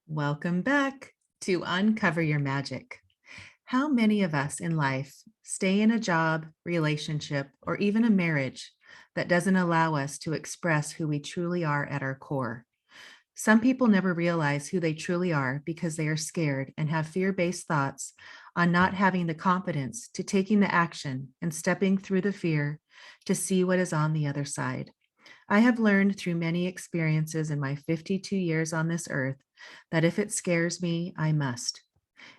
Welcome back to Uncover Your Magic. How many of us in life stay in a job, relationship, or even a marriage that doesn't allow us to express who we truly are at our core? Some people never realize who they truly are because they are scared and have fear-based thoughts on not having the confidence to taking the action and stepping through the fear to see what is on the other side. I have learned through many experiences in my 52 years on this earth that if it scares me, I must.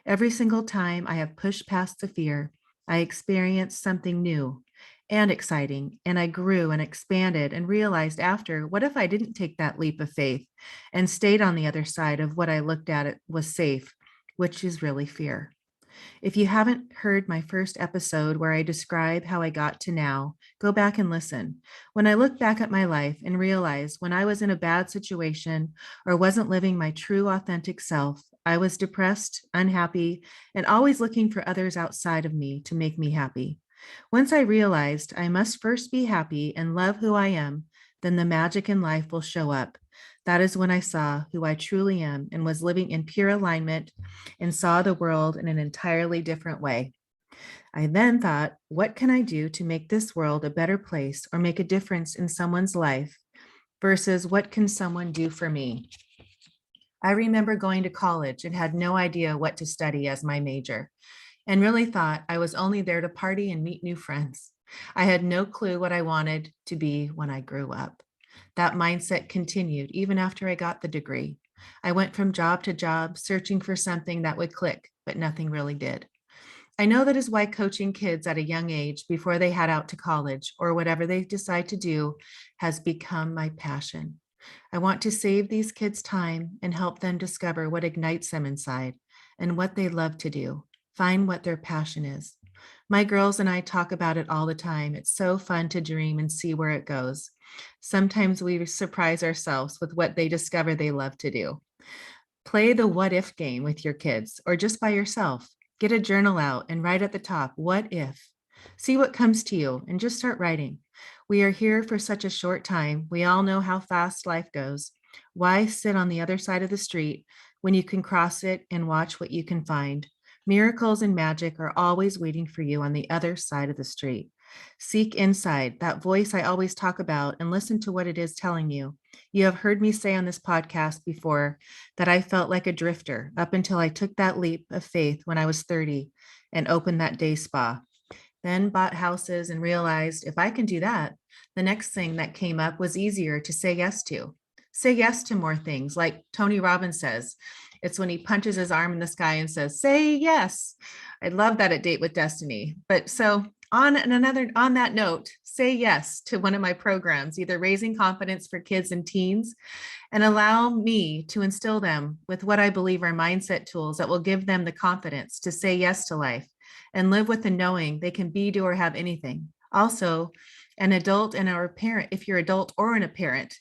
Every single time I have pushed past the fear, I experienced something new and exciting, and I grew and expanded and realized after, what if I didn't take that leap of faith and stayed on the other side of what I looked at it was safe, which is really fear. If you haven't heard my first episode where I describe how I got to now, go back and listen. When I look back at my life and realize when I was in a bad situation or wasn't living my true authentic self, I was depressed, unhappy, and always looking for others outside of me to make me happy. Once I realized I must first be happy and love who I am, then the magic in life will show up. That is when I saw who I truly am and was living in pure alignment and saw the world in an entirely different way. I then thought, what can I do to make this world a better place or make a difference in someone's life versus what can someone do for me? I remember going to college and had no idea what to study as my major and really thought I was only there to party and meet new friends. I had no clue what I wanted to be when I grew up. That mindset continued even after I got the degree. I went from job to job, searching for something that would click, but nothing really did. I know that is why coaching kids at a young age before they head out to college or whatever they decide to do has become my passion. I want to save these kids time and help them discover what ignites them inside and what they love to do, find what their passion is. My girls and I talk about it all the time. It's so fun to dream and see where it goes. Sometimes we surprise ourselves with what they discover they love to do. Play the what if game with your kids or just by yourself. Get a journal out and write at the top, what if? See what comes to you and just start writing. We are here for such a short time. We all know how fast life goes. Why sit on the other side of the street when you can cross it and watch what you can find? Miracles and magic are always waiting for you on the other side of the street. Seek inside, that voice I always talk about, and listen to what it is telling you. You have heard me say on this podcast before that I felt like a drifter up until I took that leap of faith when I was 30 and opened that day spa. Then bought houses and realized if I can do that, the next thing that came up was easier to say yes to. Say yes to more things, like Tony Robbins says. It's when he punches his arm in the sky and says, say yes. I love that at Date with Destiny. But so on that note, say yes to one of my programs, either raising confidence for kids and teens, and allow me to instill them with what I believe are mindset tools that will give them the confidence to say yes to life and live with the knowing they can be, do, or have anything. Also, an adult and or a parent, if you're adult or a parent,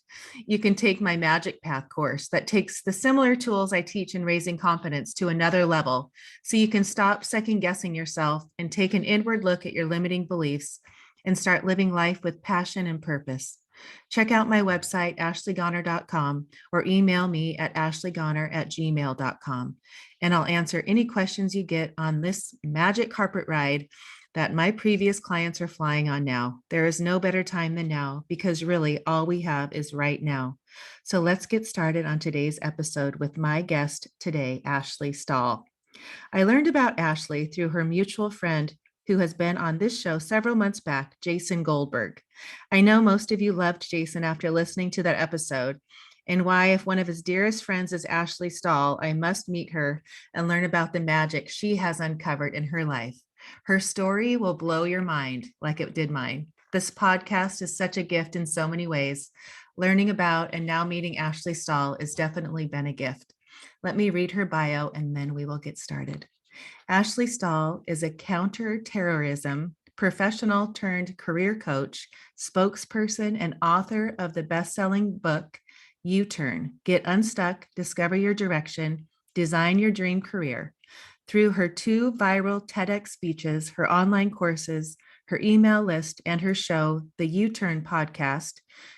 you can take my Magic Path course that takes the similar tools I teach in raising confidence to another level so you can stop second guessing yourself and take an inward look at your limiting beliefs and start living life with passion and purpose. Check out my website, ashleygoner.com, or email me at ashleygoner@gmail.com, and I'll answer any questions you get on this magic carpet ride that my previous clients are flying on now. There is no better time than now because really all we have is right now. So let's get started on today's episode with my guest today, Ashley Stahl. I learned about Ashley through her mutual friend who has been on this show several months back, Jason Goldberg. I know most of you loved Jason after listening to that episode, and why, if one of his dearest friends is Ashley Stahl, I must meet her and learn about the magic she has uncovered in her life. Her story will blow your mind like it did mine. This podcast is such a gift in so many ways. Learning about and now meeting Ashley Stahl has definitely been a gift. Let me read her bio and then we will get started. Ashley Stahl is a counterterrorism professional turned career coach, spokesperson, and author of the best-selling book, U-Turn, Get Unstuck, Discover Your Direction, Design Your Dream Career. Through her 2 viral TEDx speeches, her online courses, her email list, and her show, the U-Turn podcast,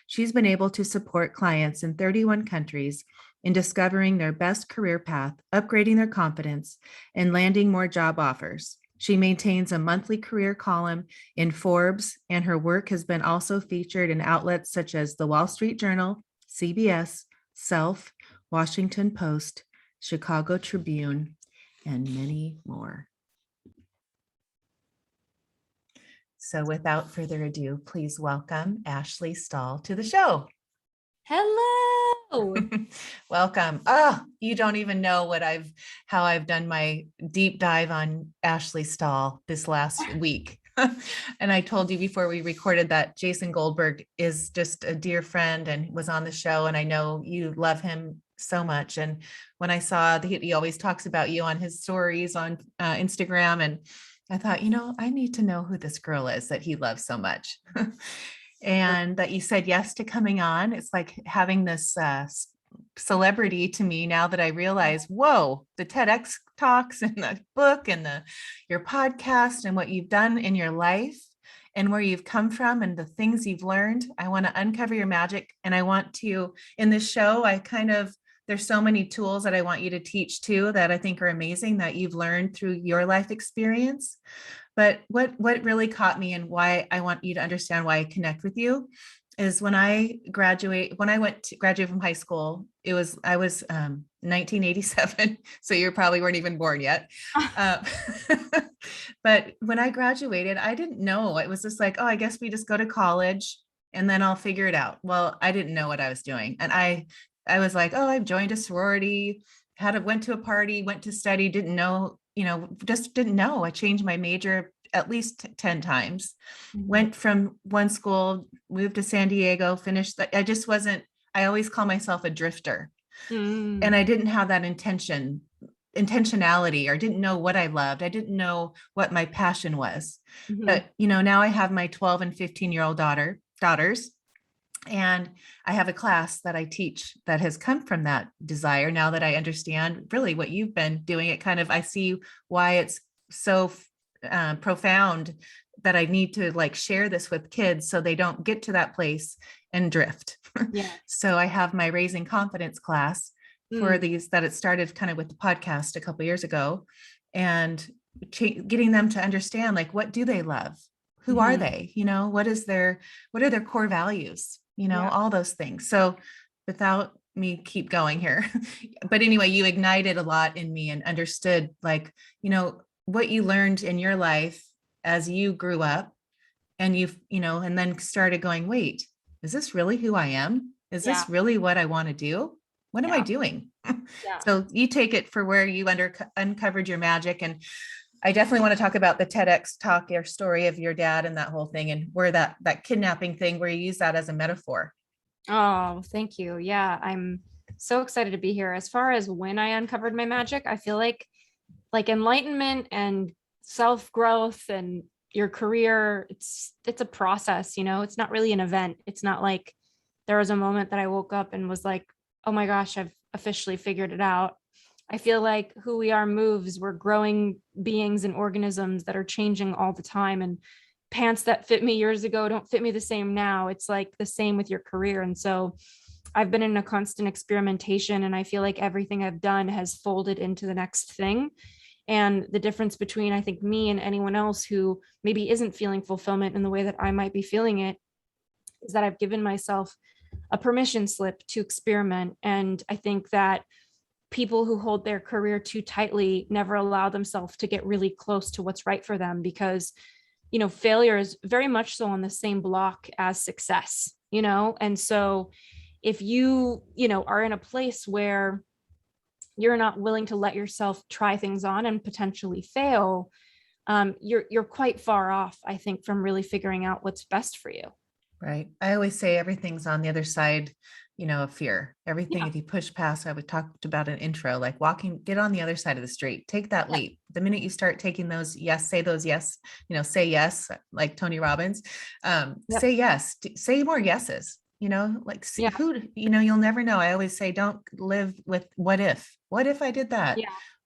she's been able to support clients in 31 countries in discovering their best career path, upgrading their confidence, and landing more job offers. She maintains a monthly career column in Forbes, and her work has been also featured in outlets such as the Wall Street Journal, CBS, Self, Washington Post, Chicago Tribune, and many more. So without further ado, please welcome Ashley Stahl to the show. Hello. Welcome. Oh, you don't even know how I've done my deep dive on Ashley Stahl this last week. And I told you before we recorded that Jason Goldberg is just a dear friend and was on the show. And I know you love him so much. And when I saw that he always talks about you on his stories on Instagram, and I thought, I need to know who this girl is that he loves so much. And that you said yes to coming on. It's like having this celebrity to me now that I realize, whoa, the TEDx talks and the book and your podcast and what you've done in your life and where you've come from and the things you've learned. I want to uncover your magic. And I want to, in this show, there's so many tools that I want you to teach too, that I think are amazing that you've learned through your life experience. But what really caught me and why I want you to understand why I connect with you is when I went to graduate from high school, I was 1987. So you probably weren't even born yet. But when I graduated, I didn't know. It was just like, oh, I guess we just go to college and then I'll figure it out. Well, I didn't know what I was doing. And I was like, oh, I've joined a sorority, went to a party, went to study, didn't know, just didn't know. I changed my major at least 10 times, went from one school, moved to San Diego, finished that. I always call myself a drifter. And I didn't have that intentionality, or didn't know what I loved. I didn't know what my passion was. But, now I have my 12 and 15-year-old daughters. And I have a class that I teach that has come from that desire. Now that I understand really what you've been doing, I see why it's so profound that I need to share this with kids so they don't get to that place and drift. Yeah. So I have my Raising Confidence class for these, that it started kind of with the podcast a couple of years ago, and getting them to understand, what do they love? Who are they? What are their core values? All those things. So without me keep going here, but anyway, you ignited a lot in me and understood what you learned in your life as you grew up, and and then started going, wait, is this really who I am? Is this really what I want to do? What am I doing? So you take it for where you uncovered your magic. And I definitely want to talk about the TEDx talk, your story of your dad and that whole thing, and where that kidnapping thing, where you use that as a metaphor. Oh, thank you. Yeah, I'm so excited to be here. As far as when I uncovered my magic, I feel like enlightenment and self-growth and your career, it's a process, it's not really an event. It's not like there was a moment that I woke up and was like, oh my gosh, I've officially figured it out. I feel like who we are moves. We're growing beings and organisms that are changing all the time. And pants that fit me years ago don't fit me the same now. It's like the same with your career. And so I've been in a constant experimentation, and I feel like everything I've done has folded into the next thing. And the difference between, I think, me and anyone else who maybe isn't feeling fulfillment in the way that I might be feeling it is that I've given myself a permission slip to experiment. And I think that people who hold their career too tightly never allow themselves to get really close to what's right for them, because, failure is very much so on the same block as success, and so if you, are in a place where you're not willing to let yourself try things on and potentially fail, you're quite far off, I think, from really figuring out what's best for you. Right. I always say everything's on the other side, of fear. Everything, if you push past, I would talk about an intro, like get on the other side of the street, take that leap. The minute you start taking those yes, say yes, like Tony Robbins, say yes, say more yeses, who, you'll never know. I always say, don't live with what if I did that,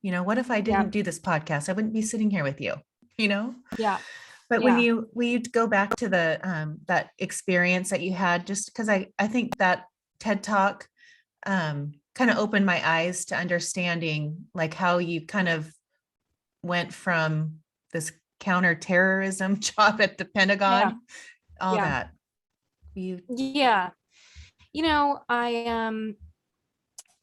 what if I didn't do this podcast? I wouldn't be sitting here with you, But when you go back to the that experience that you had, just because I think that TED Talk kind of opened my eyes to understanding like how you kind of went from this counterterrorism job at the Yeah. Pentagon, all Yeah. that. You Yeah. I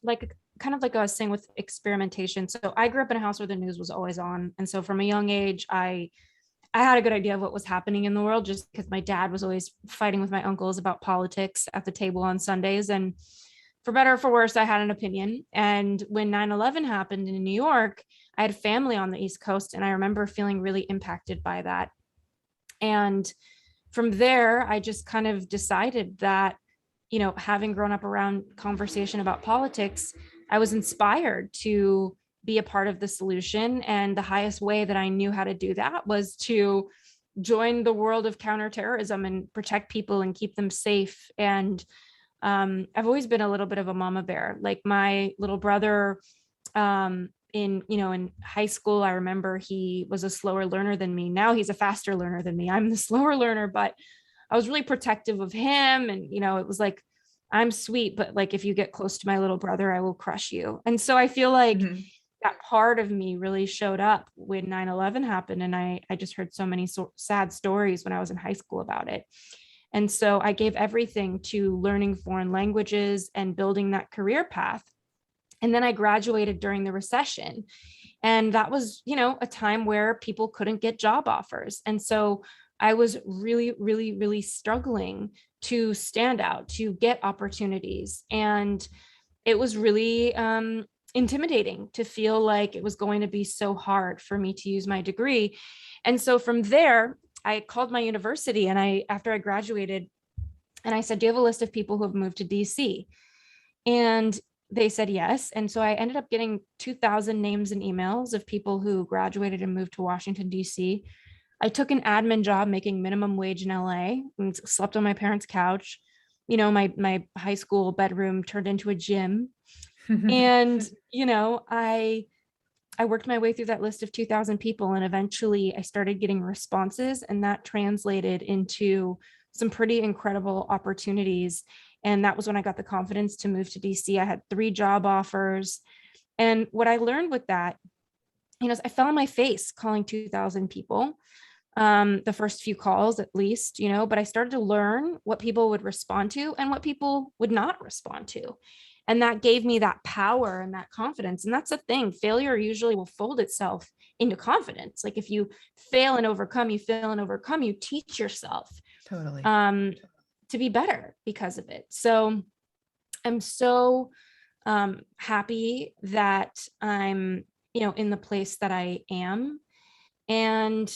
like kind of like I was saying with experimentation. So I grew up in a house where the news was always on. And so from a young age, I had a good idea of what was happening in the world just because my dad was always fighting with my uncles about politics at the table on Sundays. And for better or for worse, I had an opinion. And when 9/11 happened in New York, I had family on the East Coast, and I remember feeling really impacted by that. And from there, I just kind of decided that, having grown up around conversation about politics, I was inspired to be a part of the solution. And the highest way that I knew how to do that was to join the world of counterterrorism and protect people and keep them safe. And I've always been a little bit of a mama bear. Like my little brother, in high school, I remember he was a slower learner than me. Now he's a faster learner than me. I'm the slower learner, but I was really protective of him. And, it was like, I'm sweet, but like, if you get close to my little brother, I will crush you. And so I feel like Mhm. that part of me really showed up when 9/11 happened. And I just heard so many sad stories when I was in high school about it. And so I gave everything to learning foreign languages and building that career path. And then I graduated during the recession. And that was, a time where people couldn't get job offers. And so I was really, really, really struggling to stand out, to get opportunities. And it was really intimidating to feel like it was going to be so hard for me to use my degree. And so from there, I called my university and after I graduated, and I said, "Do you have a list of people who have moved to DC?" And they said yes. And so I ended up getting 2,000 names and emails of people who graduated and moved to Washington, D.C. I took an admin job making minimum wage in LA and slept on my parents' couch. My high school bedroom turned into a gym. And, I worked my way through that list of 2,000 people, and eventually I started getting responses, and that translated into some pretty incredible opportunities. And that was when I got the confidence to move to DC. I had 3 job offers. And what I learned with that, is I fell on my face calling 2,000 people, the first few calls at least, but I started to learn what people would respond to and what people would not respond to. And that gave me that power and that confidence. And that's the thing, failure usually will fold itself into confidence. Like if you fail and overcome, you teach yourself Totally. um, to be better because of it. So I'm so happy that I'm, in the place that I am. And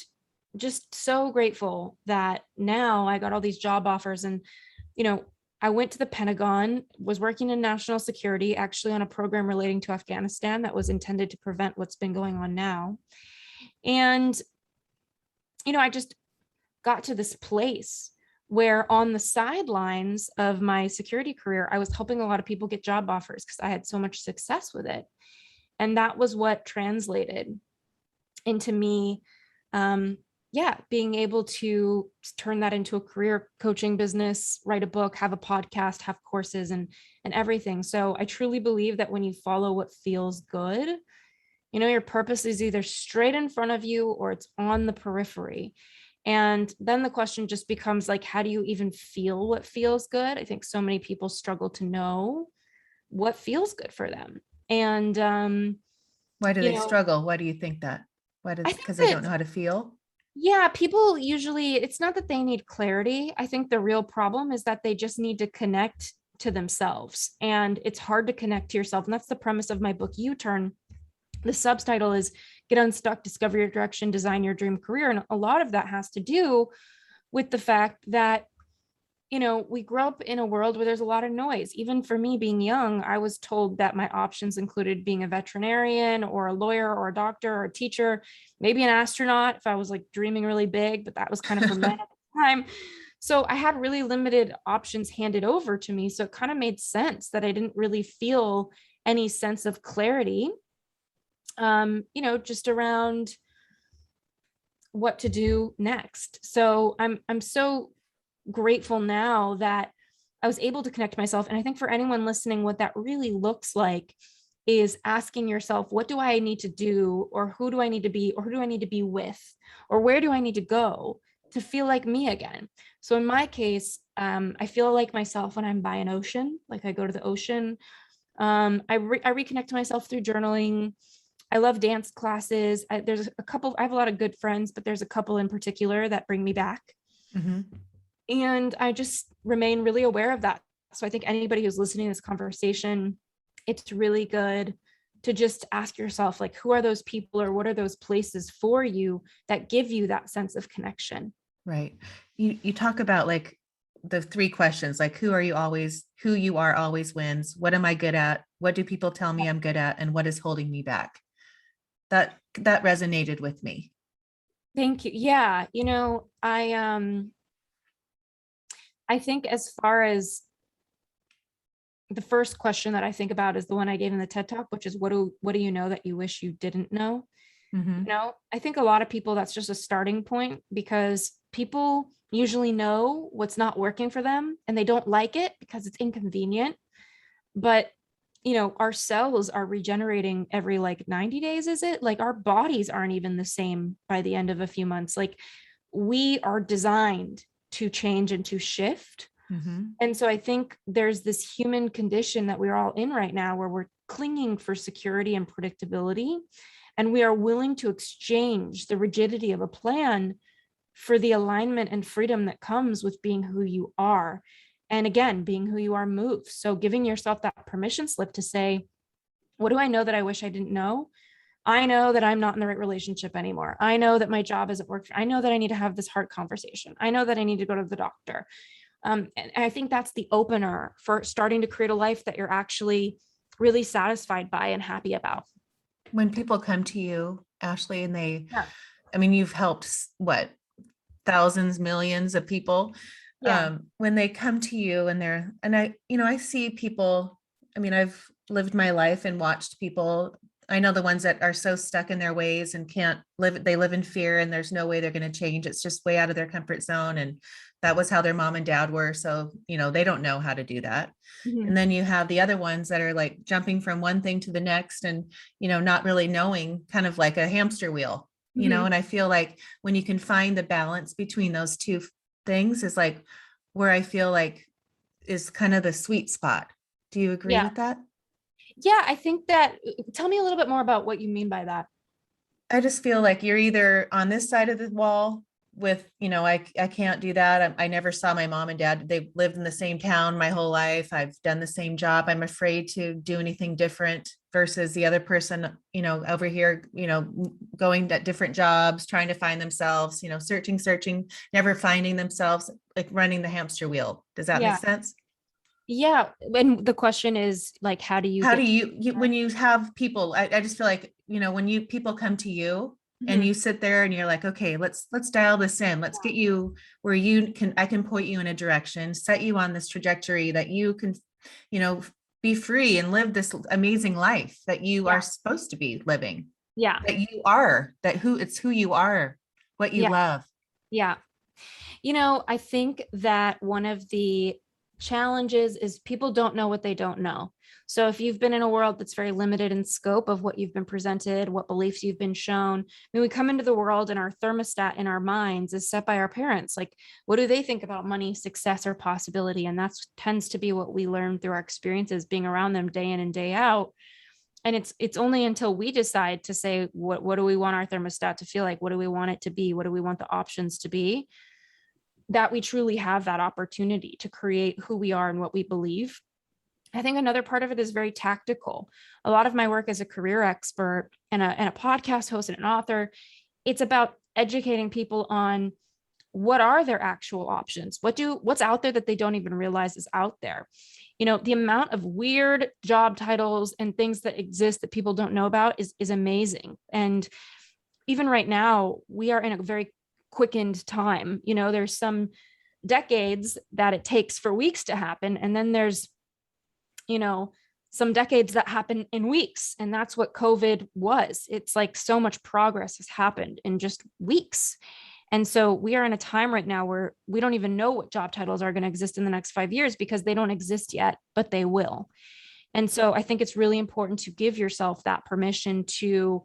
just so grateful that now I got all these job offers. And, you know, I went to the Pentagon, was working in national security, actually on a program relating to Afghanistan that was intended to prevent what's been going on now. And, I just got to this place where on the sidelines of my security career, I was helping a lot of people get job offers because I had so much success with it. And that was what translated into me, being able to turn that into a career coaching business, write a book, have a podcast, have courses, and everything. So I truly believe that when you follow what feels good, your purpose is either straight in front of you or it's on the periphery. And then the question just becomes like, how do you even feel what feels good? I think so many people struggle to know what feels good for them. And, Why do you they know, struggle? Why do you think that? Why I does think because they don't that, know how to feel? yeah, people usually, it's not that they need clarity. I think the real problem is that they just need to connect to themselves. And it's hard to connect to yourself. And that's the premise of my book, U Turn. The subtitle is Get Unstuck, Discover Your Direction, Design Your Dream Career. And a lot of that has to do with the fact that, we grow up in a world where there's a lot of noise. Even for me being young, I was told that my options included being a veterinarian or a lawyer or a doctor or a teacher, maybe an astronaut if I was like dreaming really big, but that was kind of for men at the time. So I had really limited options handed over to me. So it kind of made sense that I didn't really feel any sense of clarity, just around what to do next. So I'm so grateful now that I was able to connect myself. And I think for anyone listening, what that really looks like is asking yourself, what do I need to do? Or who do I need to be? Or who do I need to be with? Or where do I need to go to feel like me again? So in my case, I feel like myself when I'm by an ocean, like I go to the ocean. I reconnect to myself through journaling. I love dance classes. There's a couple, I have a lot of good friends, but there's a couple in particular that bring me back. Mhm. And I just remain really aware of that. So I think anybody who's listening to this conversation, it's really good to just ask yourself, like, who are those people or what are those places for you that give you that sense of connection? Right. You talk about like the three questions, like who you are always wins. What am I good at? What do people tell me I'm good at? And what is holding me back? That resonated with me. Thank you. Yeah, I think as far as the first question that I think about is the one I gave in the TED Talk, which is what do you know that you wish you didn't know? Mhm. I think a lot of people, that's just a starting point, because people usually know what's not working for them and they don't like it because it's inconvenient. But our cells are regenerating every like 90 days, is it? Like our bodies aren't even the same by the end of a few months. Like we are designed to change and to shift. Mhm. And so I think there's this human condition that we're all in right now where we're clinging for security and predictability. And we are willing to exchange the rigidity of a plan for the alignment and freedom that comes with being who you are. And again, being who you are moves. So giving yourself that permission slip to say, what do I know that I wish I didn't know? I know that I'm not in the right relationship anymore. I know that my job isn't working. I know that I need to have this hard conversation. I know that I need to go to the doctor. And I think that's the opener for starting to create a life that you're actually really satisfied by and happy about. When people come to you, Ashley, and Yeah. I mean, you've helped what, thousands, millions of people. Yeah. When they come to you and I see people, I mean, I've lived my life and watched people. I know the ones that are so stuck in their ways and can't live, they live in fear and there's no way they're going to change. It's just way out of their comfort zone. And that was how their mom and dad were. So, they don't know how to do that. Mhm. And then you have the other ones that are like jumping from one thing to the next and, not really knowing, kind of like a hamster wheel, Mhm. and I feel like when you can find the balance between those two things is like where I feel like is kind of the sweet spot. Do you agree Yeah. with that? Yeah. I think that, tell me a little bit more about what you mean by that. I just feel like you're either on this side of the wall with, I can't do that. I never saw my mom and dad. They lived in the same town my whole life. I've done the same job. I'm afraid to do anything different versus the other person, over here, going at different jobs, trying to find themselves, searching, never finding themselves, like running the hamster wheel. Does that make Yeah. sense? Yeah. And the question is like, how do you How do get to you when you have people, I just feel like, when people come to you and Mhm. you sit there and you're like, okay, let's dial this in, let's get you where I can point you in a direction, set you on this trajectory that you can, you know be free and live this amazing life that you Yeah. are supposed to be living, Yeah. it's who you are, what you Yeah. love. Yeah. I think that one of the challenges is people don't know what they don't know. So if you've been in a world that's very limited in scope of what you've been presented, what beliefs you've been shown, I mean, we come into the world and our thermostat in our minds is set by our parents. Like, what do they think about money, success, or possibility? And that tends to be what we learn through our experiences being around them day in and day out. And it's only until we decide to say, what do we want our thermostat to feel like? What do we want it to be? What do we want the options to be? That we truly have that opportunity to create who we are and what we believe. I think another part of it is very tactical. A lot of my work as a career expert and a podcast host and an author, it's about educating people on what are their actual options, what's out there that they don't even realize is out there. The amount of weird job titles and things that exist that people don't know about is amazing. And even right now, we are in a very quickened time. There's some decades that it takes for weeks to happen. And then there's, you know, some decades that happen in weeks. And that's what COVID was. It's like so much progress has happened in just weeks. And so we are in a time right now where we don't even know what job titles are going to exist in the next 5 years because they don't exist yet, but they will. And so I think it's really important to give yourself that permission to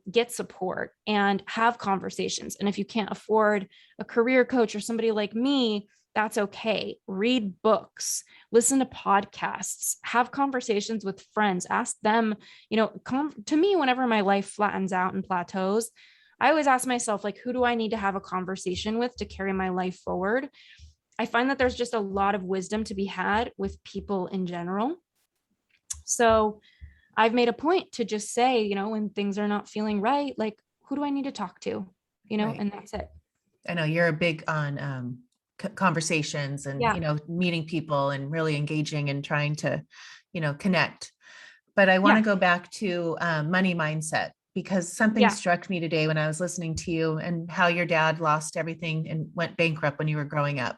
get support and have conversations. And if you can't afford a career coach or somebody like me, that's okay. Read books, listen to podcasts, have conversations with friends, ask them, to me, whenever my life flattens out and plateaus, I always ask myself, like, who do I need to have a conversation with to carry my life forward? I find that there's just a lot of wisdom to be had with people in general. So I've made a point to just say, when things are not feeling right, like, who do I need to talk to? Right. And that's it. I know you're a big on conversations and, Yeah. meeting people and really engaging and trying to, connect. But I want to Yeah. go back to money mindset because something Yeah. struck me today when I was listening to you and how your dad lost everything and went bankrupt when you were growing up,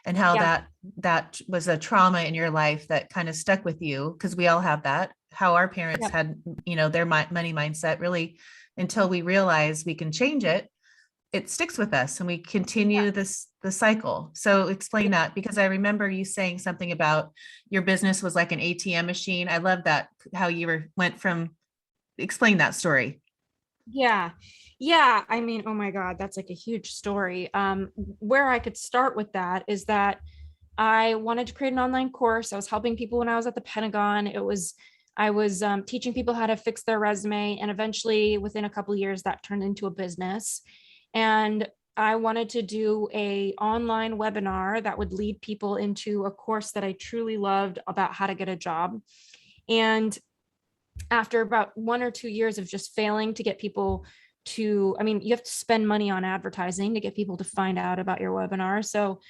and how Yeah. that was a trauma in your life that kind of stuck with you, because we all have that, how our parents Yeah. had, their money mindset really, until we realize we can change it, it sticks with us and we continue the cycle. So explain Yeah. that, because I remember you saying something about your business was like an ATM machine. I love that, how you went from, explain that story. Yeah. Yeah. I mean, oh my God, that's like a huge story. Where I could start with that is that I wanted to create an online course. I was helping people when I was at the Pentagon. I was teaching people how to fix their resume. And eventually, within a couple of years, that turned into a business. And I wanted to do a online webinar that would lead people into a course that I truly loved about how to get a job. And after about 1 or 2 years of just failing to get people you have to spend money on advertising to get people to find out about your webinar. So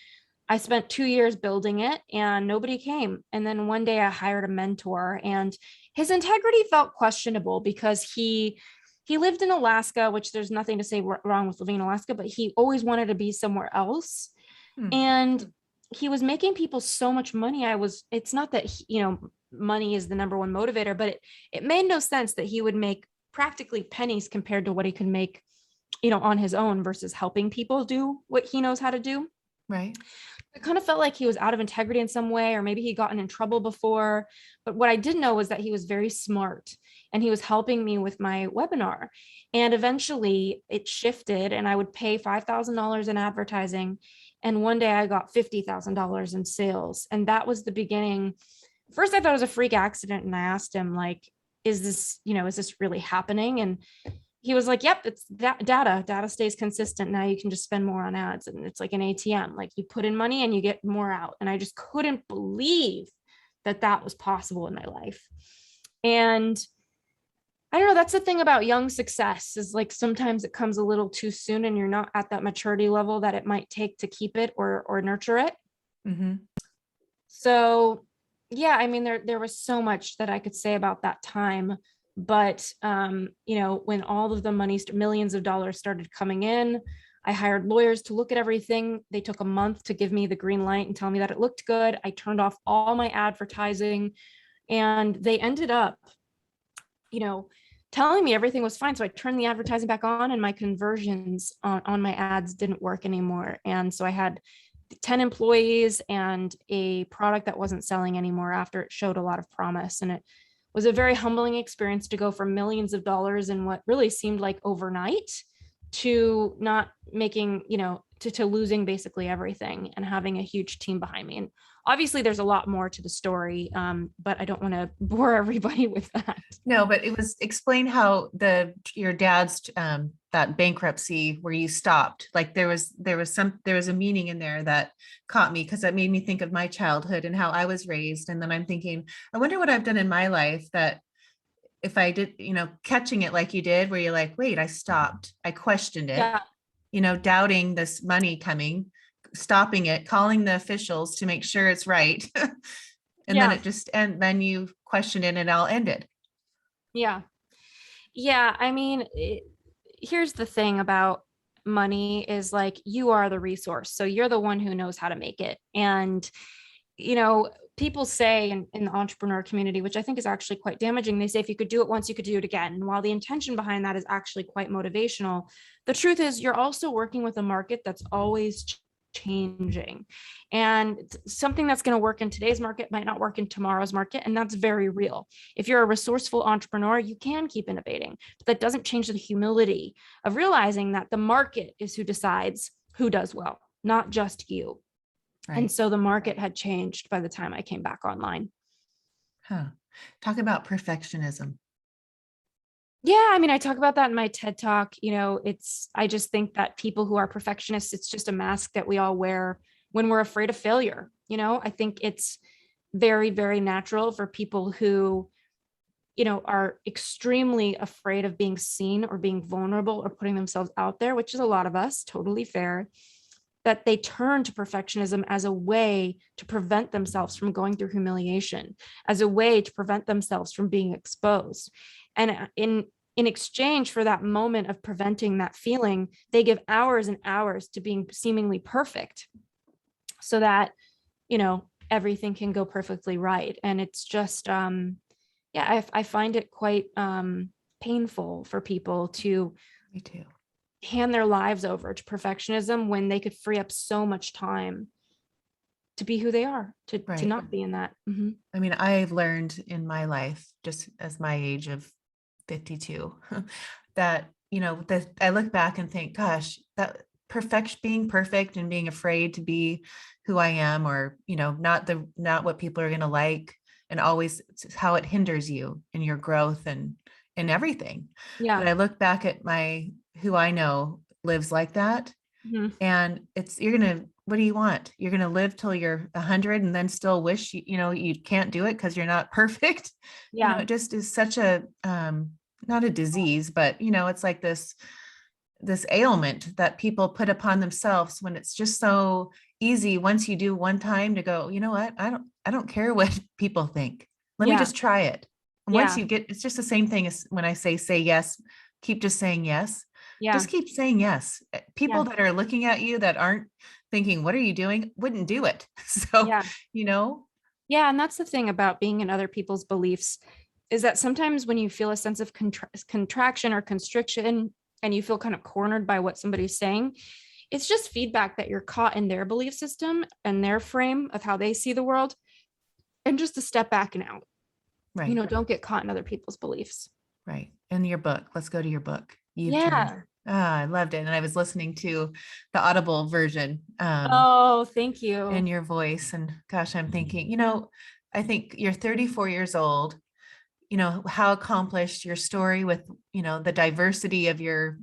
I spent 2 years building it and nobody came. And then one day I hired a mentor, and his integrity felt questionable because he lived in Alaska, which there's nothing to say wrong with living in Alaska, but he always wanted to be somewhere else. Hmm. And he was making people so much money. It's not that, money is the number one motivator, but it made no sense that he would make practically pennies compared to what he could make, on his own versus helping people do what he knows how to do. Right. I kind of felt like he was out of integrity in some way, or maybe he'd gotten in trouble before. But what I did know was that he was very smart and he was helping me with my webinar. And eventually it shifted, and I would pay $5,000 in advertising. And one day I got $50,000 in sales. And that was the beginning. First, I thought it was a freak accident. And I asked him, like, is this really happening? And he was like, yep, it's data stays consistent. Now you can just spend more on ads. And it's like an ATM, like you put in money and you get more out. And I just couldn't believe that that was possible in my life. And I don't know, that's the thing about young success, is like sometimes it comes a little too soon and you're not at that maturity level that it might take to keep it or nurture it. Mm-hmm. So yeah, I mean, there was so much that I could say about that time. But when all of the money, millions of dollars started coming in, I hired lawyers to look at everything. They took a month to give me the green light and tell me that it looked good. I turned off all my advertising, and they ended up, telling me everything was fine. So I turned the advertising back on, and my conversions on my ads didn't work anymore. And so I had 10 employees and a product that wasn't selling anymore after it showed a lot of promise. And it was a very humbling experience to go from millions of dollars in what really seemed like overnight to not making, to losing basically everything and having a huge team behind me. And obviously there's a lot more to the story, but I don't want to bore everybody with that. No, but it was, explain how your dad's that bankruptcy where you stopped. Like there was a meaning in there that caught me, because it made me think of my childhood and how I was raised. And then I'm thinking, I wonder what I've done in my life that if I did, catching it like you did, where you're like, wait, I stopped, I questioned it, Yeah. doubting this money coming, stopping it, calling the officials to make sure it's right. And then Yeah. it just, and then you questioned it and it all ended. Yeah. Yeah. I mean, here's the thing about money is, like, you are the resource. So you're the one who knows how to make it. And, you know, people say in the entrepreneur community, which I think is actually quite damaging, they say if you could do it once, you could do it again. And while the intention behind that is actually quite motivational, the truth is you're also working with a market that's always changing. And something that's going to work in today's market might not work in tomorrow's market. And that's very real. If you're a resourceful entrepreneur, you can keep innovating. But that doesn't change the humility of realizing that the market is who decides who does well, not just you. And Right. so the market had changed by the time I came back online. Huh. Talk about perfectionism. Yeah, I mean, I talk about that in my TED talk. I just think that people who are perfectionists, it's just a mask that we all wear when we're afraid of failure. I think it's very, very natural for people who, are extremely afraid of being seen or being vulnerable or putting themselves out there, which is a lot of us, totally fair, that they turn to perfectionism as a way to prevent themselves from going through humiliation, as a way to prevent themselves from being exposed. And in exchange for that moment of preventing that feeling, they give hours and hours to being seemingly perfect so that, everything can go perfectly right. And it's just, I find it quite painful for people to Me too. hand their lives over to perfectionism when they could free up so much time to be who they are, to Right. not be in that. Mhm. I mean, I've learned in my life, just as my age of 52, that, that I look back and think, gosh, that being perfect and being afraid to be who I am, or, not what people are going to like, and always it's how it hinders you in your growth and everything. Yeah. But I look back at who I know lives like that. Mhm. And what do you want? You're gonna live till you're 100 and then still wish you can't do it because you're not perfect. Yeah. It just is such a not a disease, but it's like this ailment that people put upon themselves when it's just so easy once you do one time to go, you know what? I don't care what people think. Let me Yeah. just try it. And once Yeah. you get, it's just the same thing as when I say yes, keep just saying yes. Yeah. Just keep saying yes. Yeah. People that are looking at you that aren't thinking, what are you doing? Wouldn't do it. So, Yeah. you know, Yeah. And that's the thing about being in other people's beliefs is that sometimes when you feel a sense of contraction or constriction and you feel kind of cornered by what somebody's saying, it's just feedback that you're caught in their belief system and their frame of how they see the world. And just to step back and out, right, don't get caught in other people's beliefs. right. And your book, let's go to your book. You've turned, Yeah. I loved it. And I was listening to the Audible version. Oh, thank In you. your voice. And gosh, I'm thinking, I think you're 34 years old, how accomplished your story with, the diversity of your,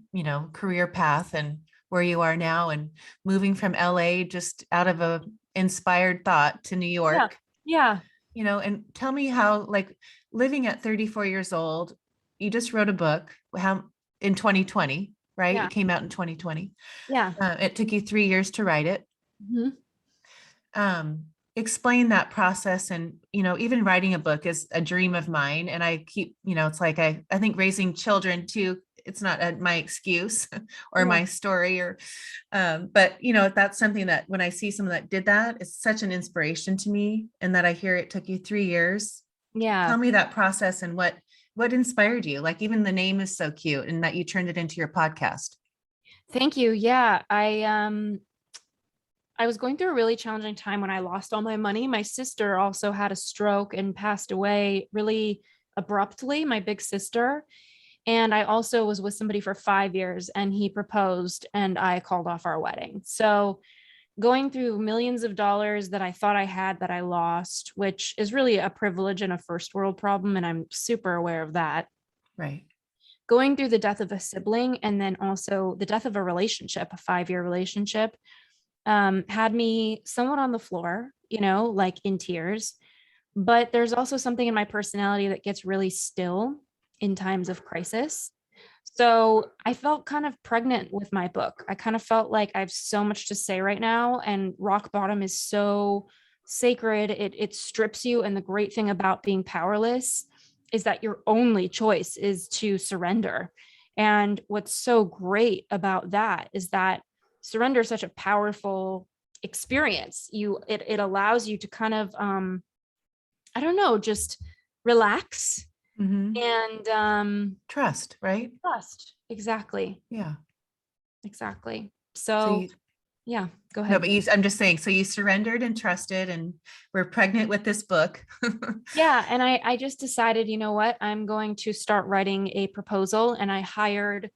career path and where you are now, and moving from LA just out of a inspired thought to New Yeah. York, Yeah. and tell me how, like, living at 34 years old, you just wrote a book, how in 2020, right? Yeah. It came out in 2020. Yeah. It took you 3 years to write it. Mhm. um Explain that process. And even writing a book is a dream of mine, and I keep, it's like I think raising children too, it's not my excuse or Yeah. my story, or but that's something that when I see someone that did that, it's such an inspiration to me. And that I hear it took you 3 years. Yeah. Tell me that process and what inspired you. Like, even the name is so cute, and that you turned it into your podcast. Thank you. Yeah. I was going through a really challenging time when I lost all my money. My sister also had a stroke and passed away really abruptly, my big sister. And I also was with somebody for 5 years and he proposed and I called off our wedding. So going through millions of dollars that I thought I had that I lost, which is really a privilege and a first world problem. And I'm super aware of that. Right. Going through the death of a sibling and then also the death of a relationship, a 5 year relationship, had me somewhat on the floor, like in tears. But there's also something in my personality that gets really still in times of crisis. So I felt kind of pregnant with my book. I kind of felt like I have so much to say right now, and rock bottom is so sacred. It strips you. And the great thing about being powerless is that your only choice is to surrender. And what's so great about that is that surrender is such a powerful experience. It allows you to kind of I don't know, just relax Mhm. and Trust, right? trust. Exactly. Yeah. Exactly. So So you yeah, go no, ahead. but I'm just saying, so you surrendered and trusted and we're pregnant with this book. Yeah, and I just decided, you know what? I'm going to start writing a proposal, and I hired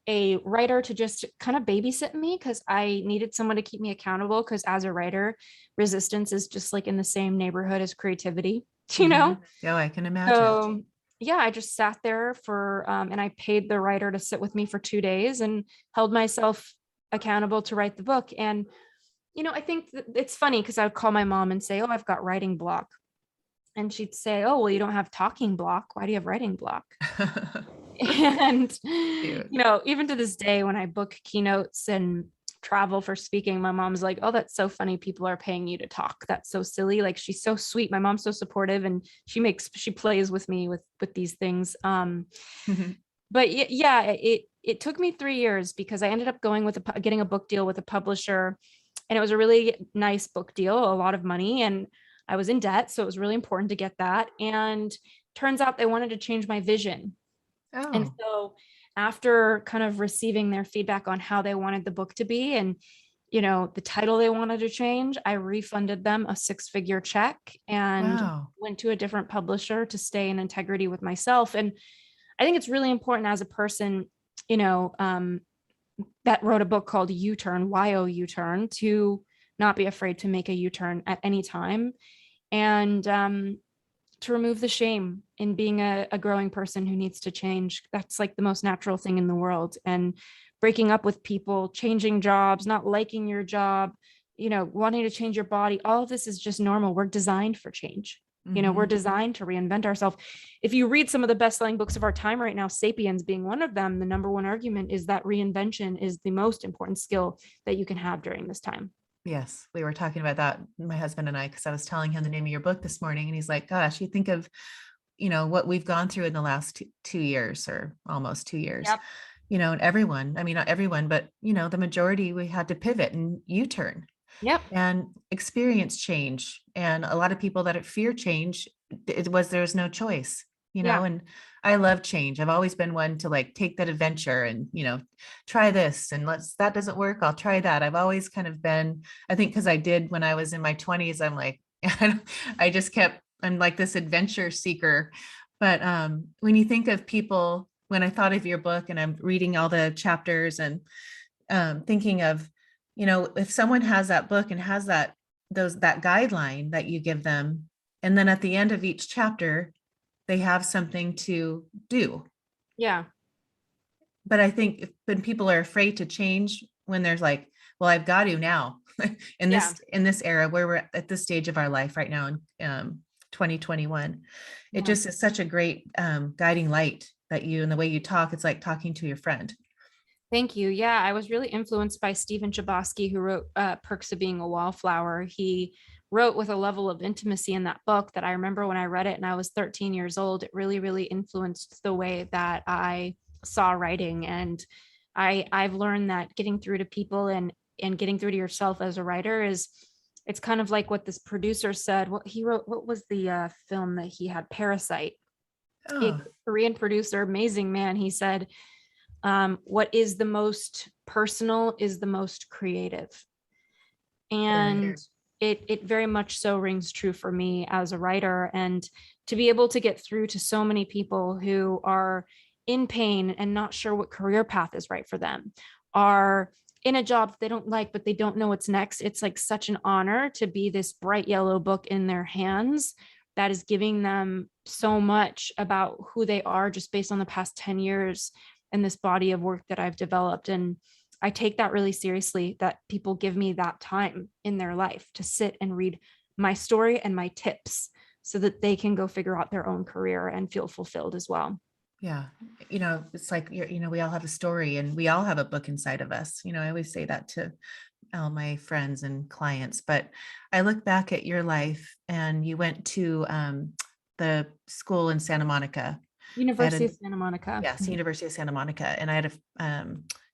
a writer to just kind of babysit me because I needed someone to keep me accountable because as a writer, resistance is just like in the same neighborhood as creativity, you know? Mhm. Oh, I can imagine. So yeah, I just sat there for and I paid the writer to sit with me for 2 days and held myself accountable to write the book. And I think it's funny because I would call my mom and say, "Oh, I've got writing block." And she'd say, "Oh, well, you don't have talking block. Why do you have writing block?" And, Cute. even to this day, when I book keynotes and travel for speaking, my mom's like, "Oh, that's so funny. People are paying you to talk. That's so silly." Like she's so sweet. My mom's so supportive and she plays with me with these things. But yeah, it took me 3 years because I ended up going with getting a book deal with a publisher, and it was a really nice book deal, a lot of money, and I was in debt, so it was really important to get that. And turns out they wanted to change my vision. And Oh, so after kind of receiving their feedback on how they wanted the book to be and the title they wanted to change, I refunded them a six-figure check and wow. went to a different publisher to stay in integrity with myself. And I think it's really important as a person, you know, um, that wrote a book called U-Turn, Y-O U-Turn, to not be afraid to make a U-turn at any time and to remove the shame in being a growing person who needs to change. That's like the most natural thing in the world. And breaking up with people, changing jobs, not liking your job, wanting to change your body, all of this is just normal. We're designed for change. We're Mhm. designed to reinvent ourselves. If you read some of the best-selling books of our time right now, Sapiens being one of them, the number one argument is that reinvention is the most important skill that you can have during this time. Yes, we were talking about that, my husband and I, because I was telling him the name of your book this morning, and he's like, "Gosh, you think of, what we've gone through in the last 2 years or almost 2 years, Yep. and everyone, I mean, not everyone, but, the majority, we had to pivot and U-turn Yep. and experience change. And a lot of people that fear change, there's no choice, Yeah. and I love change. I've always been one to like take that adventure and, try this and that doesn't work. I'll try that. I've always kind of been, I think because I did when I was in my 20s, I'm like, I just kept, I'm like this adventure seeker. But when you think of people, when I thought of your book and I'm reading all the chapters and thinking of, if someone has that book and has that guideline that you give them, and then at the end of each chapter, they have something to do. Yeah. But I think when people are afraid to change, when there's like, well, I've got to now in Yeah. this era where we're at this stage of our life right now in 2021, it Yeah. just is such a great guiding light that you and the way you talk, it's like talking to your friend. Thank you. Yeah, I was really influenced by Stephen Chbosky, who wrote Perks of Being a Wallflower. He wrote with a level of intimacy in that book that I remember when I read it and I was 13 years old. It really, really influenced the way that I saw writing. And I've learned that getting through to people and getting through to yourself as a writer is it's kind of like what this producer said. What he wrote, what was the film that he had, Parasite? A Oh, Korean producer, amazing man. He said, what is the most personal is the most creative. very. And it very much so rings true for me as a writer. And to be able to get through to so many people who are in pain and not sure what career path is right for them, are in a job they don't like, but they don't know what's next. It's like such an honor to be this bright yellow book in their hands that is giving them so much about who they are just based on the past 10 years and this body of work that I've developed. And I take that really seriously that people give me that time in their life to sit and read my story and my tips so that they can go figure out their own career and feel fulfilled as well. Yeah. It's like, we all have a story and we all have a book inside of us. I always say that to all my friends and clients, but I look back at your life and you went to the school in Santa Monica. I had University a, of Santa Monica. yes, University of Santa Monica. And I had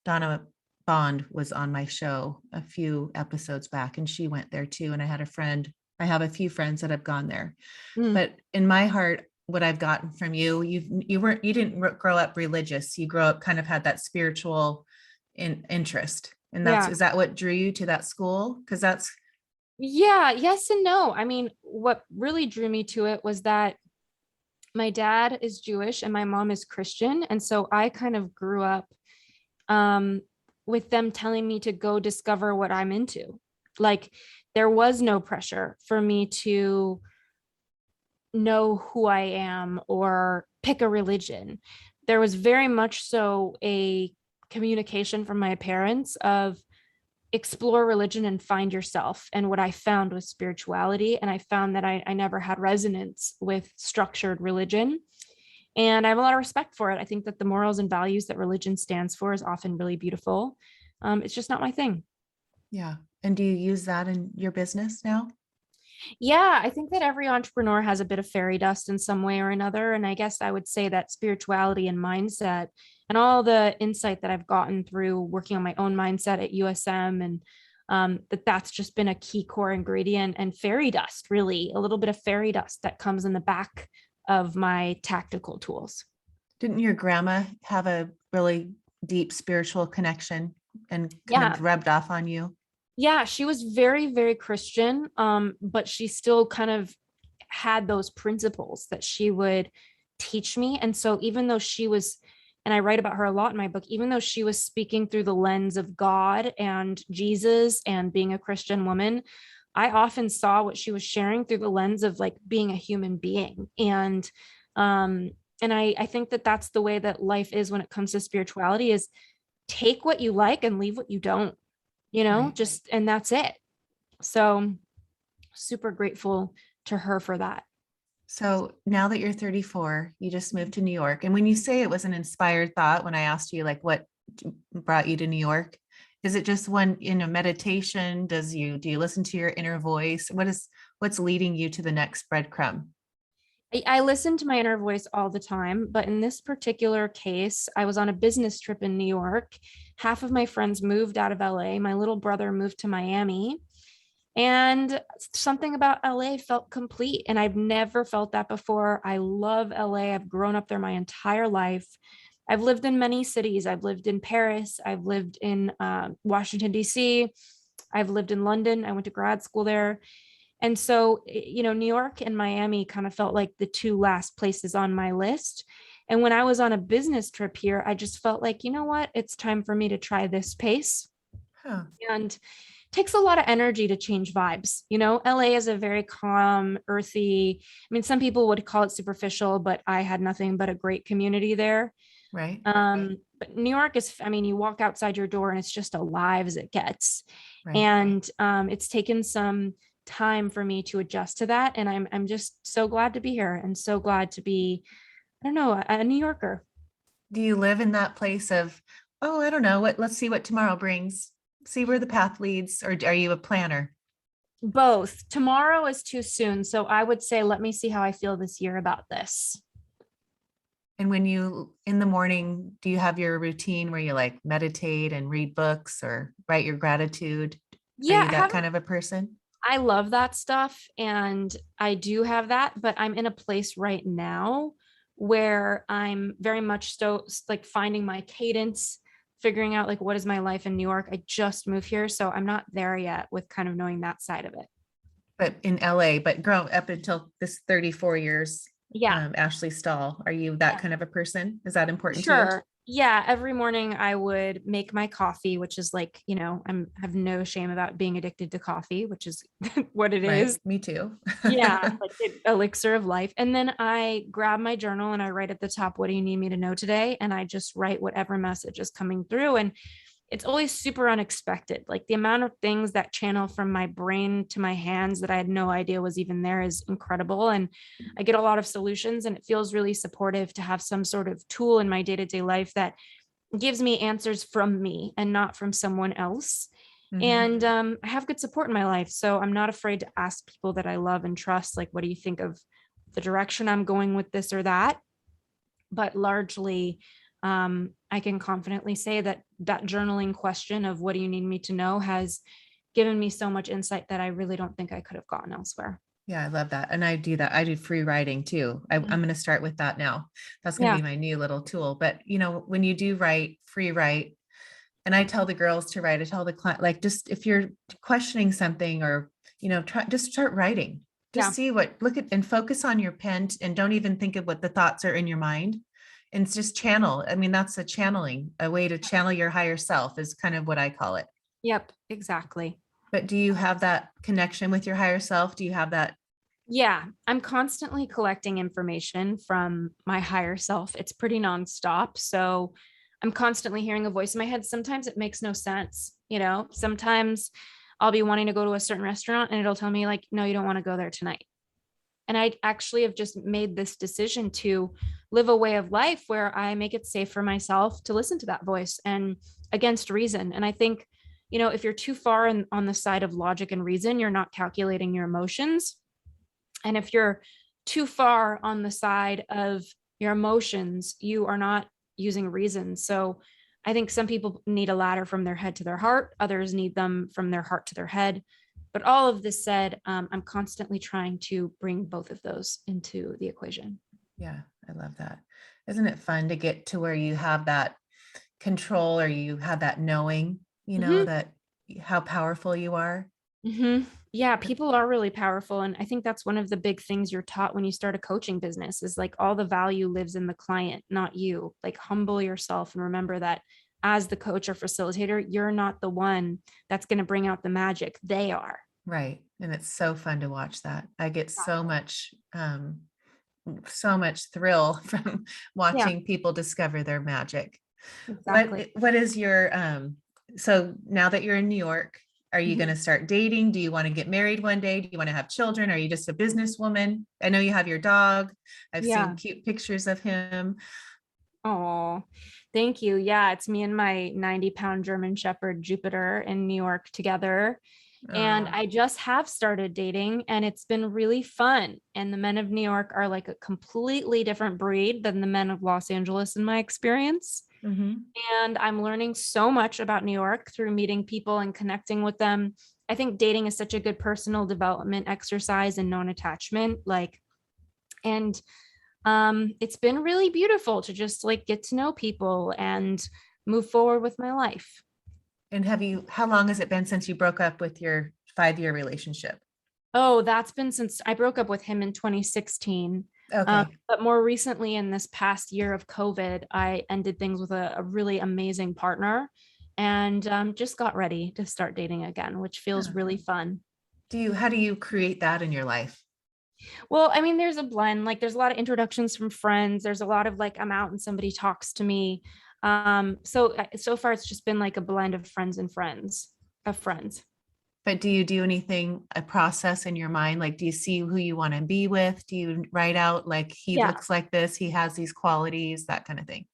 Donna Bond was on my show a few episodes back and she went there too. And I had a friend I have a few friends that have gone there. Mm, But in my heart, what I've gotten from you, you didn't grow up religious. You grow up kind of had that spiritual interest. And yeah. is that what drew you to that school? Because that's Yeah, yes and no. I mean, what really drew me to it was that my dad is Jewish and my mom is Christian. And so I kind of grew up um, with them telling me to go discover what I'm into. Like, there was no pressure for me to know who I am or pick a religion. There was very much so a communication from my parents of explore religion and find yourself. And what I found was spirituality. And I found that I never had resonance with structured religion. And I have a lot of respect for it. I think that the morals and values that religion stands for is often really beautiful. It's just not my thing. yeah. And do you use that in your business now? Yeah, I think that every entrepreneur has a bit of fairy dust in some way or another. And I guess I would say that spirituality and mindset and all the insight that I've gotten through working on my own mindset at USM and that's just been a key core ingredient and fairy dust, really, a little bit of fairy dust that comes in the back of my tactical tools. Didn't your grandma have a really deep spiritual connection and kind Yeah, of rubbed off on you? yeah, she was very, very Christian, but she still kind of had those principles that she would teach me. And so even though she was, and I write about her a lot in my book, even though she was speaking through the lens of God and Jesus and being a Christian woman, I often saw what she was sharing through the lens of like being a human being. Um, and I think that that's the way that life is when it comes to spirituality is take what you like and leave what you don't, Right. just, and that's it. So super grateful to her for that. So now that you're 34, you just moved to New York. And when you say it was an inspired thought, when I asked you like what brought you to New York, is it just one in a meditation? Do you listen to your inner voice? What's leading you to the next breadcrumb? I listen to my inner voice all the time, but in this particular case, I was on a business trip in New York. Half of my friends moved out of LA. My little brother moved to Miami. And something about LA felt complete. And I've never felt that before. I love LA. I've grown up there my entire life. I've lived in many cities. I've lived in Paris. I've lived in Washington, D.C. I've lived in London. I went to grad school there. And so, New York and Miami kind of felt like the two last places on my list. And when I was on a business trip here, I just felt like, you know what? It's time for me to try this pace. Huh, And it takes a lot of energy to change vibes. LA is a very calm, earthy. I mean, some people would call it superficial, but I had nothing but a great community there. right, But New York is, I mean, you walk outside your door and it's just alive as it gets. right. And it's taken some time for me to adjust to that. And I'm just so glad to be here and so glad to be, I don't know, a New Yorker. Do you live in that place of, oh, I don't know, let's see what tomorrow brings, see where the path leads, or are you a planner? Both. Tomorrow is too soon. So I would say, let me see how I feel this year about this. And when you in the morning, do you have your routine where you like meditate and read books or write your gratitude? Are Yeah, you that kind of a person? I love that stuff. And I do have that, but I'm in a place right now where I'm very much so like finding my cadence, figuring out like what is my life in New York. I just moved here. So I'm not there yet with kind of knowing that side of it. But in LA, but grow up until this 34 years, Yeah. Ashley Stahl, are you that kind of a person? Is that important to you? Sure. Yeah, every morning I would make my coffee, which is like, have no shame about being addicted to coffee, which is what it Right. is. Me too. Yeah, like the elixir of life. And then I grab my journal and I write at the top, what do you need me to know today? And I just write whatever message is coming through. And it's always super unexpected. Like the amount of things that channel from my brain to my hands that I had no idea was even there is incredible. And I get a lot of solutions, and it feels really supportive to have some sort of tool in my day-to-day life that gives me answers from me and not from someone else. Mhm. And I have good support in my life. So I'm not afraid to ask people that I love and trust, like, what do you think of the direction I'm going with this or that? But largely, I can confidently say that that journaling question of what do you need me to know has given me so much insight that I really don't think I could have gotten elsewhere. Yeah, I love that. And I do that. I do free writing too. I'm Mhm. going to start with that now. That's going to Yeah. be my new little tool. But when you do write, free write, and I tell the girls to write, I tell the client, like, just if you're questioning something or, try, just start writing. Just Yeah. see look at and focus on your pen and don't even think of what the thoughts are in your mind. And it's just channel. I mean, that's a channeling, a way to channel your higher self is kind of what I call it. Yep. Exactly. But do you have that connection with your higher self? Do you have that? Yeah, I'm constantly collecting information from my higher self. It's pretty nonstop. So I'm constantly hearing a voice in my head. Sometimes it makes no sense. Sometimes I'll be wanting to go to a certain restaurant and it'll tell me, like, no, you don't want to go there tonight. And I actually have just made this decision to live a way of life where I make it safe for myself to listen to that voice and against reason. And I think, if you're too far on the side of logic and reason, you're not calculating your emotions. And if you're too far on the side of your emotions, you are not using reason. So I think some people need a ladder from their head to their heart, others need them from their heart to their head. But all of this said, I'm constantly trying to bring both of those into the equation. Yeah, I love that. Isn't it fun to get to where you have that control or you have that knowing, Hmm. that how powerful you are? Yeah, people are really powerful. And I think that's one of the big things you're taught when you start a coaching business is like all the value lives in the client, not you. Like humble yourself and remember that as the coach or facilitator, you're not the one that's going to bring out the magic. They are. Right. And it's so fun to watch that. I get Exactly. so much thrill from Yeah, watching people discover their magic. exactly. What is your so now that you're in New York, are you going Mhm. to start dating? Do you want to get married one day? Do you want to have children? Are you just a businesswoman? I know you have your dog. I've seen Yeah. cute pictures of him. Oh, thank you. Yeah, it's me and my 90-pound German Shepherd Jupiter in New York together. And Oh, I just have started dating and it's been really fun. And the men of New York are like a completely different breed than the men of Los Angeles in my experience. hmm. And I'm learning so much about New York through meeting people and connecting with them. I think dating is such a good personal development exercise and non-attachment. And it's been really beautiful to just like get to know people and move forward with my life. And how long has it been since you broke up with your 5-year relationship? Oh, that's been since I broke up with him in 2016. Okay. But more recently, in this past year of COVID, I ended things with a really amazing partner and just got ready to start dating again, which feels Huh. really fun. How do you create that in your life? Well, I mean, there's a blend. Like, there's a lot of introductions from friends. There's a lot of like, I'm out and somebody talks to me. So far, it's just been like a blend of friends and friends of friends. But do you do anything, a process in your mind? Like, do you see who you want to be with? Do you write out like he Yeah. looks like this, he has these qualities, that kind of thing?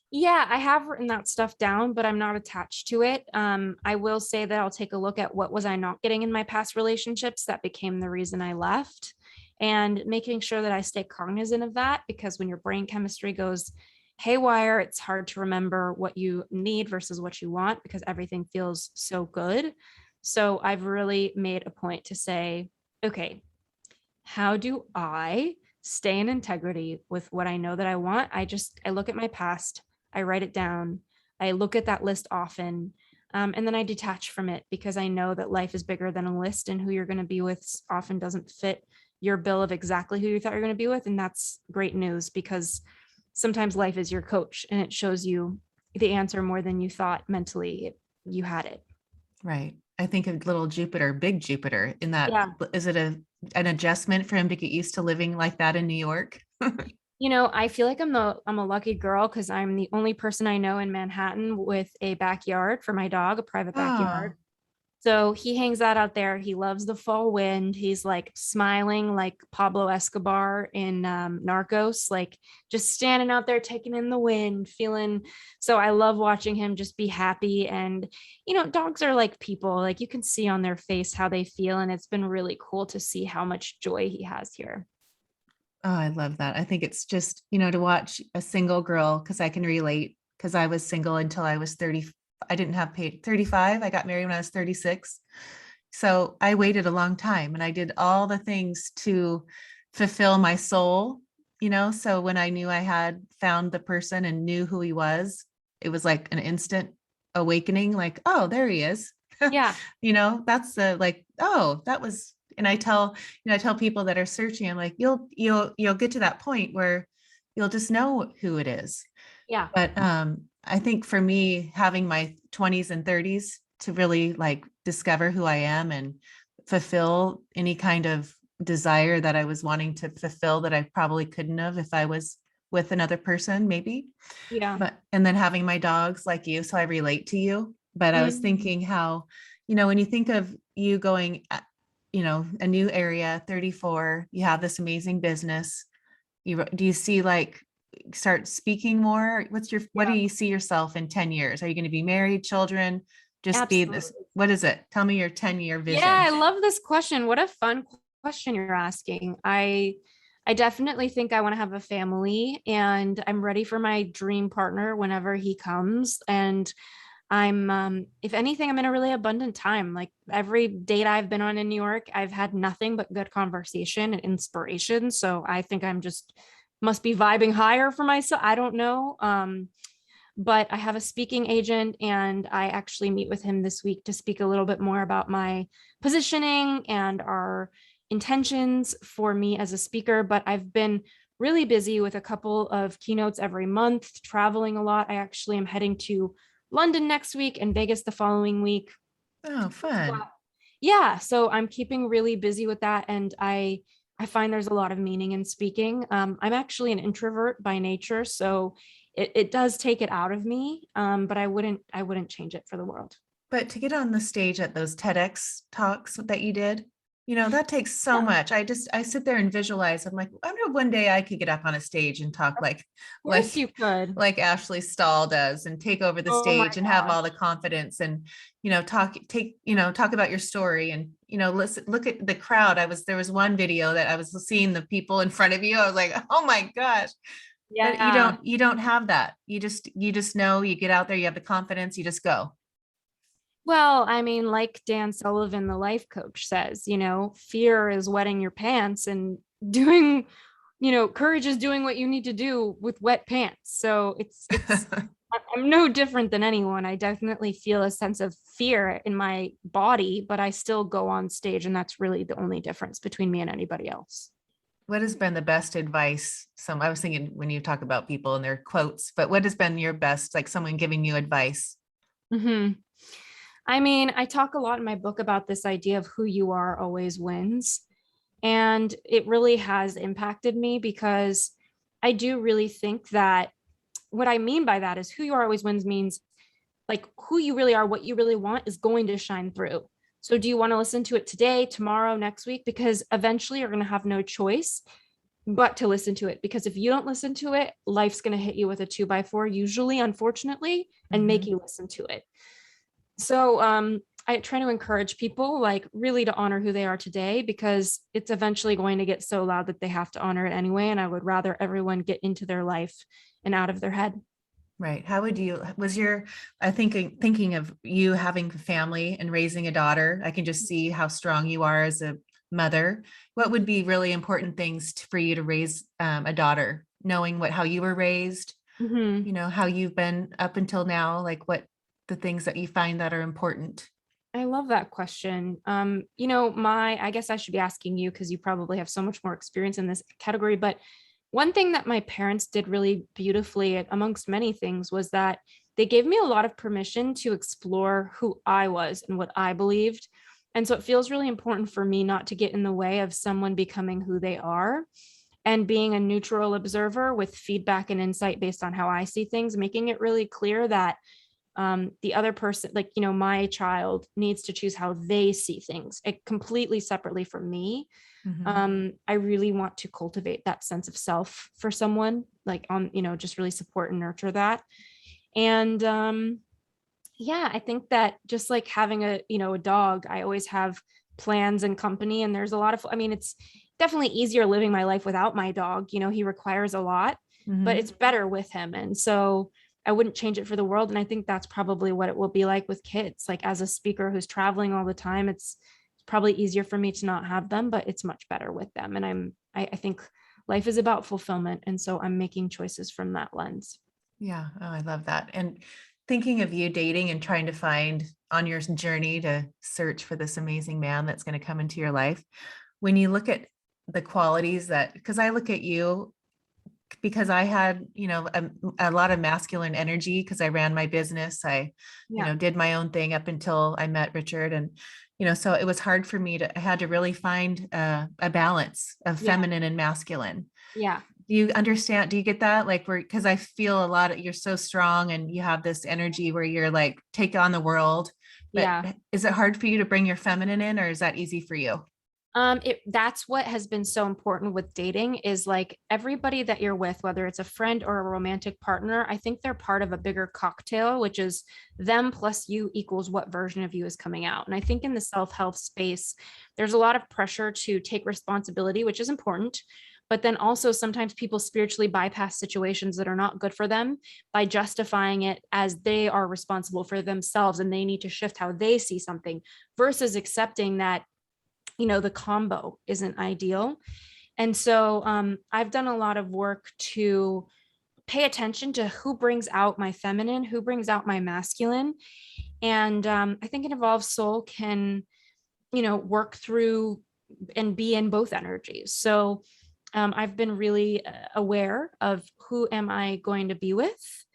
Yeah, I have written that stuff down, but I'm not attached to it. I will say that I'll take a look at what was I not getting in my past relationships that became the reason I left, and making sure that I stay cognizant of that because when your brain chemistry goes haywire, it's hard to remember what you need versus what you want because everything feels so good. So I've really made a point to say, okay, how do I stay in integrity with what I know that I want? I look at my past, I write it down, I look at that list often, and then I detach from it because I know that life is bigger than a list, and who you're going to be with often doesn't fit your bill of exactly who you thought you're going to be with, and that's great news because sometimes life is your coach and it shows you the answer more than you thought mentally you had it. Right. I think of little Jupiter, big Jupiter in that. Yeah. Is it an adjustment for him to get used to living like that in New York? I feel like I'm a lucky girl because I'm the only person I know in Manhattan with a backyard for my dog, a private backyard. Oh, So he hangs that out there. He loves the fall wind. He's like smiling like Pablo Escobar in Narcos, like just standing out there taking in the wind, feeling. So I love watching him just be happy. And, dogs are like people, like you can see on their face how they feel. And it's been really cool to see how much joy he has here. I love that. I think it's just, to watch a single girl, because I can relate, because I was single until I was 30. I didn't have paid 35. I got married when I was 36. So I waited a long time and I did all the things to fulfill my soul, So when I knew I had found the person and knew who he was, it was like an instant awakening, like, oh, there he is. Yeah. That's the like, oh, that was, and I tell people that are searching, I'm like, you'll get to that point where you'll just know who it is. Yeah. But I think for me, having my 20s and 30s to really like discover who I am and fulfill any kind of desire that I was wanting to fulfill that I probably couldn't have if I was with another person, maybe. Yeah. But and then having my dogs like you, so I relate to you. But I was Mhm. thinking how, when you think of you going, a new area, 34, you have this amazing business. Do you see like start speaking more? What do Yeah. you see yourself in 10 years? Are you going to be married, children? Just be this, Absolutely. what is it? Tell me your 10-year Yeah, vision. I love this question. What a fun question you're asking. I definitely think I want to have a family and I'm ready for my dream partner whenever he comes. And I'm if anything, I'm in a really abundant time. Like every date I've been on in New York, I've had nothing but good conversation and inspiration. So I think I'm just must be vibing higher for myself. I don't know. But I have a speaking agent and I actually meet with him this week to speak a little bit more about my positioning and our intentions for me as a speaker. But I've been really busy with a couple of keynotes every month, traveling a lot. I actually am heading to London next week and Vegas the following week. Oh, fun. Yeah, so I'm keeping really busy with that, and I find there's a lot of meaning in speaking. I'm actually an introvert by nature, so it does take it out of me. But I wouldn't change it for the world. But to get on the stage at those TEDx talks that you did, that takes so Yeah, of much. I sit there and visualize. I'm like, I wonder if one day I could get up on a stage and talk course like, you could. like Ashley Stahl does and take over the Oh my stage and have all the gosh. confidence and, talk about your story and, listen, look at the crowd. There was one video that I was seeing the people in front of you. I was like, oh my gosh. But Yeah. you don't have that. You just know, you get out there, you have the confidence, you just go. Well, I mean, like Dan Sullivan, the life coach says, fear is wetting your pants and doing, courage is doing what you need to do with wet pants. So I'm no different than anyone. I definitely feel a sense of fear in my body, but I still go on stage. And that's really the only difference between me and anybody else. What has been the best advice? I was thinking when you talk about people and their quotes, but what has been your best, like someone giving you advice? Hmm. I mean, I talk a lot in my book about this idea of who you are always wins. And it really has impacted me because I do really think that what I mean by that is who you are always wins means like who you really are, what you really want is going to shine through. So do you want to listen to it today, tomorrow, next week? Because eventually you're going to have no choice but to listen to it. Because if you don't listen to it, life's going to hit you with a 2x4, usually, unfortunately, and make Mhm. you listen to it. So I try to encourage people like really to honor who they are today because it's eventually going to get so loud that they have to honor it anyway. And I would rather everyone get into their life and out of their head. Right. How would you, was your, I think, thinking of you having a family and raising a daughter, I can just see how strong you are as a mother. What would be really important things for you to raise a daughter, knowing how you were raised, Mhm. how you've been up until now, like what the things that you find that are important? I love that question. I guess I should be asking you because you probably have so much more experience in this category. But one thing that my parents did really beautifully, amongst many things, was that they gave me a lot of permission to explore who I was and what I believed. And so it feels really important for me not to get in the way of someone becoming who they are and being a neutral observer with feedback and insight based on how I see things, making it really clear that the other person, like, my child needs to choose how they see things completely separately from me. Mhm. I really want to cultivate that sense of self for someone, like just really support and nurture that. And yeah, I think that just like having a dog, I always have plans and company. And there's a lot of, I mean, it's definitely easier living my life without my dog. He requires a lot, but it's Mhm. better with him. And so I wouldn't change it for the world. And I think that's probably what it will be like with kids. Like as a speaker who's traveling all the time, it's probably easier for me to not have them, but it's much better with them. And I think life is about fulfillment. And so I'm making choices from that lens. Yeah. Oh, I love that. And thinking of you dating and trying to find on your journey to search for this amazing man that's going to come into your life, when you look at the qualities that, because I look at you, because I had, a lot of masculine energy because I ran my business. I, Yeah. did my own thing up until I met Richard. And, so it was hard for me I had to really find a balance of Yeah. feminine and masculine. Yeah. Do you understand? Do you get that? Like, because I feel a lot of, you're so strong and you have this energy where you're like, take on the world. But Yeah. is it hard for you to bring your feminine in, or is that easy for you? That's what has been so important with dating is like everybody that you're with, whether it's a friend or a romantic partner, I think they're part of a bigger cocktail, which is them plus you equals what version of you is coming out. And I think in the self-help space, there's a lot of pressure to take responsibility, which is important. But then also sometimes people spiritually bypass situations that are not good for them by justifying it as they are responsible for themselves and they need to shift how they see something versus accepting that the combo isn't ideal. And so I've done a lot of work to pay attention to who brings out my feminine, who brings out my masculine. And I think an evolved soul can, work through and be in both energies. So I've been really aware of who am I going to be with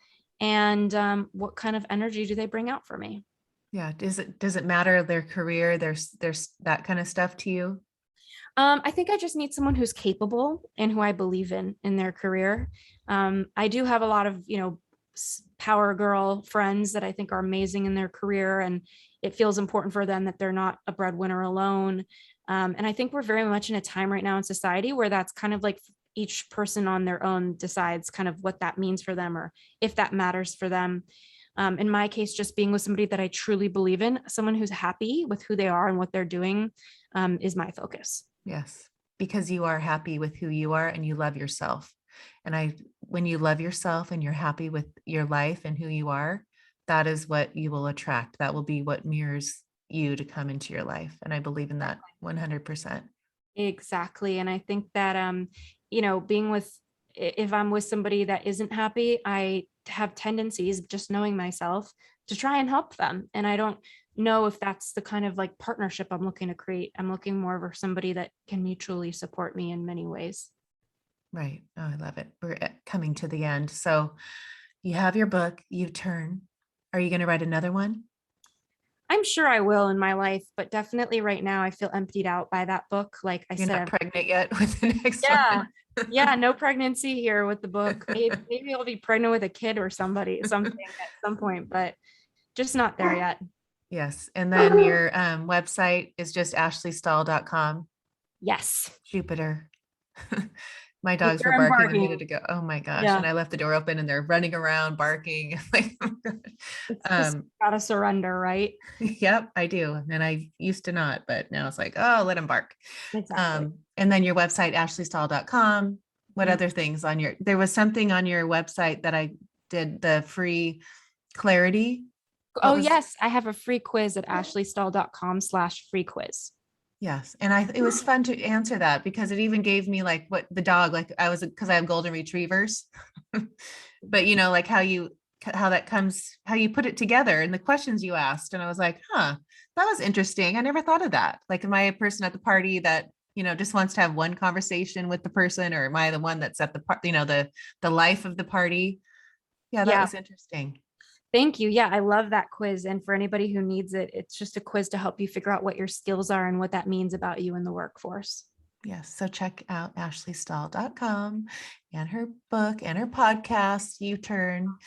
and what kind of energy do they bring out for me. Yeah. Does it matter their career? There's that kind of stuff to you? I think I just need someone who's capable and who I believe in their career. I do have a lot of, power girl friends that I think are amazing in their career, and it feels important for them that they're not a breadwinner alone. And I think we're very much in a time right now in society where that's kind of like each person on their own decides kind of what that means for them or if that matters for them. In my case, just being with somebody that I truly believe in, someone who's happy with who they are and what they're doing, is my focus. Yes, because you are happy with who you are and you love yourself. And when you love yourself and you're happy with your life and who you are, that is what you will attract. That will be what mirrors you to come into your life. And I believe in that 100%. Exactly. And I think that being with if I'm with somebody that isn't happy, I have tendencies, just knowing myself, to try and help them. And I don't know if that's the kind of like partnership I'm looking to create. I'm looking more for somebody that can mutually support me in many ways. Right. Oh, I love it. We're coming to the end. So you have your book, You Turn. Are you going to write another one? I'm sure I will in my life, but definitely right now I feel emptied out by that book. Like I You're said, not pregnant yet with the next yeah, one. yeah, no pregnancy here with the book. Maybe I'll be pregnant with a kid or something at some point, but just not there yet. Yes. And then your website is just ashleystahl.com. Yes. Jupiter. My dogs were Jupiter and barking a minute barking. ago. Oh my gosh. Yeah. And I left the door open and they're running around barking. Like, oh my God. It's just gotta surrender, right? Yep, I do. And I used to not, but now it's like, oh, let them bark. Exactly. And then your website, ashleystahl.com. What Mhm. other things there was something on your website that I did, the free clarity. What Oh, was, yes. I have a free quiz at ashleystahl.com/free quiz. yes. And it was fun to answer that because it even gave me like what the dog, like because I have golden retrievers, but like how that comes, how you put it together and the questions you asked. And I was like, huh, that was interesting. I never thought of that. Like, am I a person at the party that, just wants to have one conversation with the person, or am I the one that's at the part, the life of the party? Yeah, that Yeah. was interesting. Thank you. Yeah, I love that quiz. And for anybody who needs it, it's just a quiz to help you figure out what your skills are and what that means about you in the workforce. Yes. So check out ashleystahl.com and her book and her podcast, You Turn.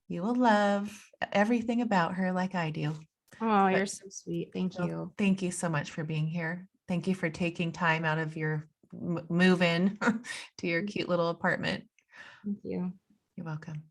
You will love everything about her like I do. Oh, you're But so sweet. Thank so you. thank you so much for being here. Thank you for taking time out of your move in to your cute little apartment. Thank you. You're welcome.